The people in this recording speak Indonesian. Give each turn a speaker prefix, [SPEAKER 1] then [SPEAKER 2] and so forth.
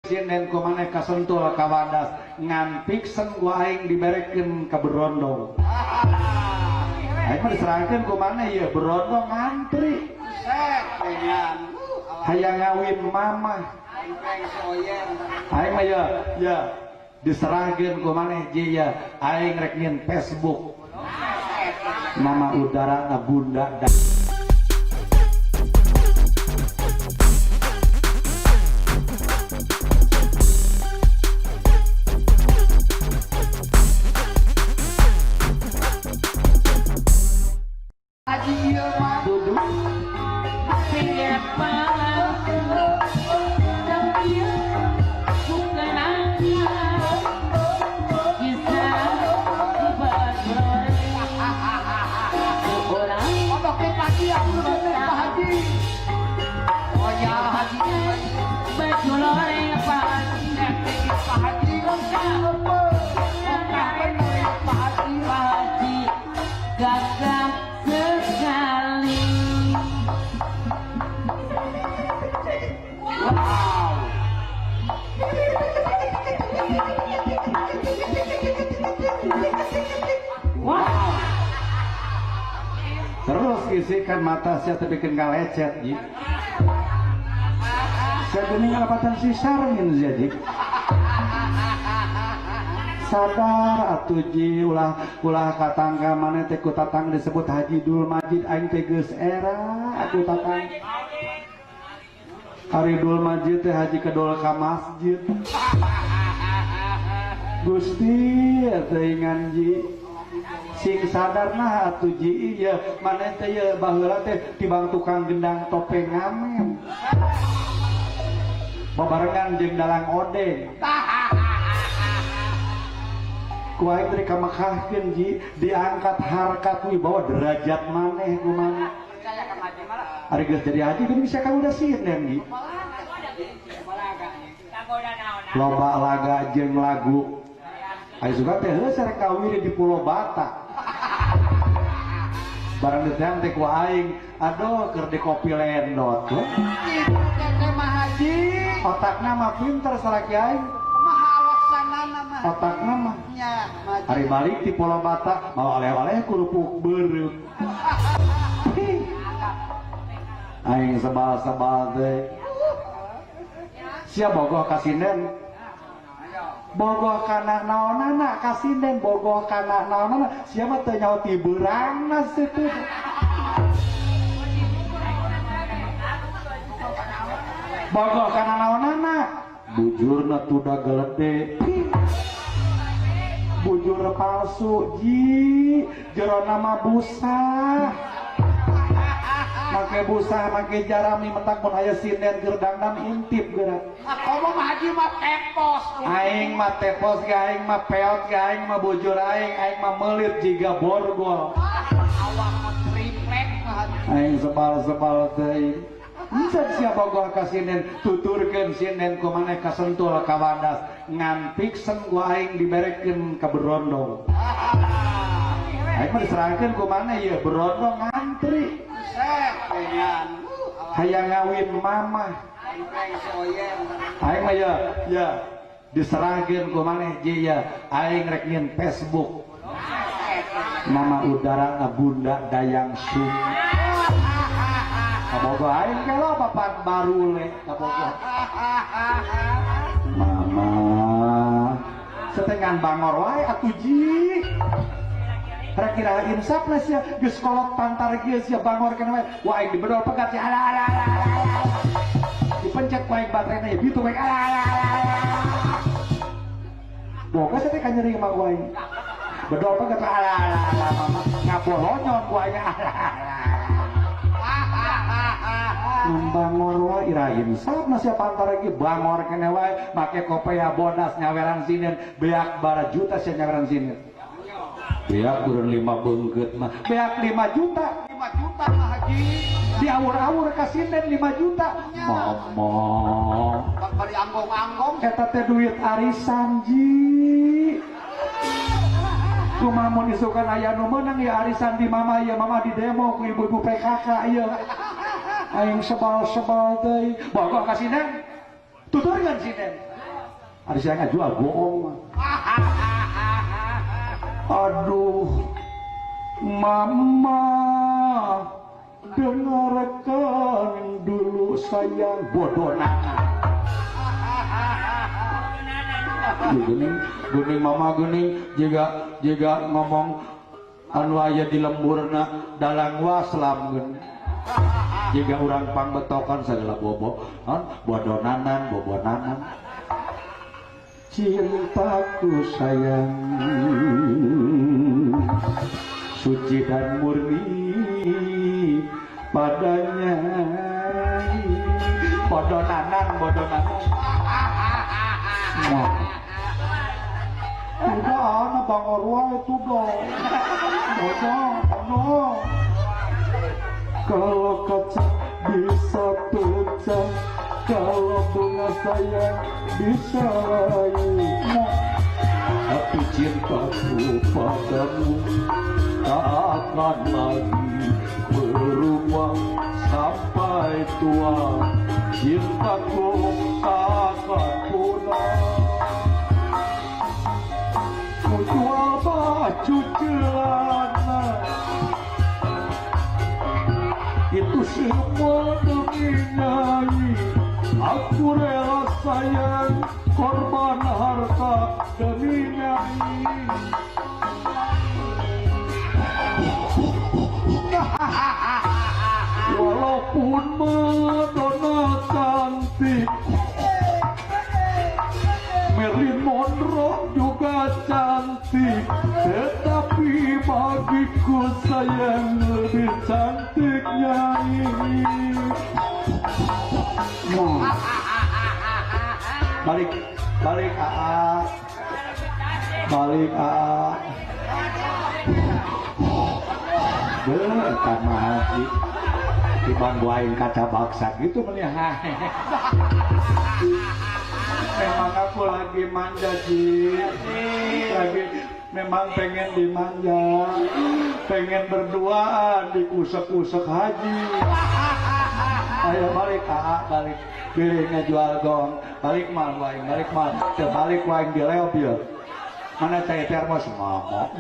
[SPEAKER 1] Sinden kumane kasentul kawadas ngan piksen gua aing diberekeun ka berondong. Aing mah diserahkeun kumane ieu berondong ngantri. Hayang ngawin mamah. Aing mah ya diserahkeun kumane je ya aing rek nyieun Facebook. Nama udara Bunda dan terus isikan mata saya bikin ngalecet ji. Saya gening alapatan si sarmin jadi. Sadar atuh ji ulah katangga mana teh ku tatang disebut Haji Dul Majid aing teh geus era atuh tatang. Hari Dul Majid teh haji kedol ka masjid. Gusti teh ingan ji. Sing sadar nah atuh ji ieu maneh teh ye baheula teh tibang tukang gendang topeng ngamen. Babarengan jeung dalang odeng. Ku aing teh kamakahkeun ji diangkat harkat wibawa derajat maneh kumaha. Ari geus jadi haji geuning bisa ka udah sinden ji. Loba laga jeung lagu. Ayo juga teh heuh sareng kawin di Pulau Bata. Barang ditang teh ku aing, aduh keur di kopi lendot.
[SPEAKER 2] Teh mah haji.
[SPEAKER 1] Otakna mah pinter salaki aing.
[SPEAKER 2] Kumaha awaksanana mah?
[SPEAKER 1] Otakna mah.
[SPEAKER 2] Nya, haji.
[SPEAKER 1] Hari balik di Pulau Bata mau oleh-oleh kurupuk beureup. Aing sebal-sebal teh. Sia bogoh ka sinden. Bogoh kana naonana ka sinden, bogoh kana naonana sia mah teu nyaho ti beurangna situ. Bogoh kana naonana bujurna tuda gelede. Bujur palsu ji, jerona mah busa. Make busa, make jarami mentak pun aya sinden keur dangdang intip geura.
[SPEAKER 2] Komo mah haji mah tepos.
[SPEAKER 1] Aing mah tepos ge aing mah peot ge aing mah bujur aing mah meulit jiga borgol.
[SPEAKER 2] Awak mah triplek mah haji.
[SPEAKER 1] Aing sebal-sebal teuing. Bisa sia bogoh ka sinden tuturkeun sinden kumaneh kasentul kawadas ngan piksen gua aing diberekeun ka berondong. Aing mah diserahkeun kumaneh ieu berondong ngantri. Hayang ngawin mamah. Aing mah ya diserahkeun ku maneh je ya aing rek nyieun Facebook. Nama udara Bunda Dayang Sum. Kabogoh aing ke lo papan baru le kabogoh. Mama setengan bangor wae atuh ji. Kira-kira insaf lah sia geus kolot pantar geus sia bangor kana wae. Wah aing dibedol pegat sia ala. Dipencet ku aing baterena ya bitu bae ala. Boga teh kan nyeri mah ku aing. Bedol pegat ala mama ngabolonyon ku aing ala. Bangor wae ira insaf na sia pantar ge bangor kana wae make kopea bodas nyaweran sinden beak bara juta sia nyaweran sinden. Beak urang 5 beungkeut mah. Beak 5 juta.
[SPEAKER 2] 5 juta mah haji.
[SPEAKER 1] Diawur-awur ka sinden 5 juta. Mama.
[SPEAKER 2] Bari anggong-anggong.
[SPEAKER 1] Eta teh duit arisan ji. Kumaha mun isukan aya nu meunang ya arisan di mama ya mama di demo ku ibu-ibu PKK ieu. Aing sebal-sebal teh. Bogoh ka sinden. Tuturkeun sinden. Ada saya ngajual bohong. Aduh, mama, dengarkan dulu sayang, bodoh nana. Gening mama gening juga ngomong anu aya di lemburna dalang waslam gening. Jika orang pangbetokan segala bobo, bodonanan, bobonanan. Cintaku sayang, suci dan murni padanya. Bodonanan, bodonanan. Nah. Udah anak Bang Orwa itu dong. Bodoh. Kalau kaca bisa pecah, kalau bunga sayang bisa layu. Tapi cintaku padamu tak akan lagi berubah sampai tua. Cintaku tak akan punah. Ku jual baju celana, itu semua demi nyai. Aku rela sayang korban harta demi nyai. Walaupun Madonna cantik, Marilyn Monroe juga cantik, tetapi bagiku sayang lebih cantik nyai. Nah, balik AA, balik AA. Kan mati dibantuin kaca baksa gitu melihat. Memang aku lagi manja sih, lagi memang pengen dimanja, pengen berduaan di kusek-kusek haji. Ayo balik AA, balik pilihnya jual gong, balik mal waing, balik mal, terbalik waing di leop ya. Mana saya termos ngomong.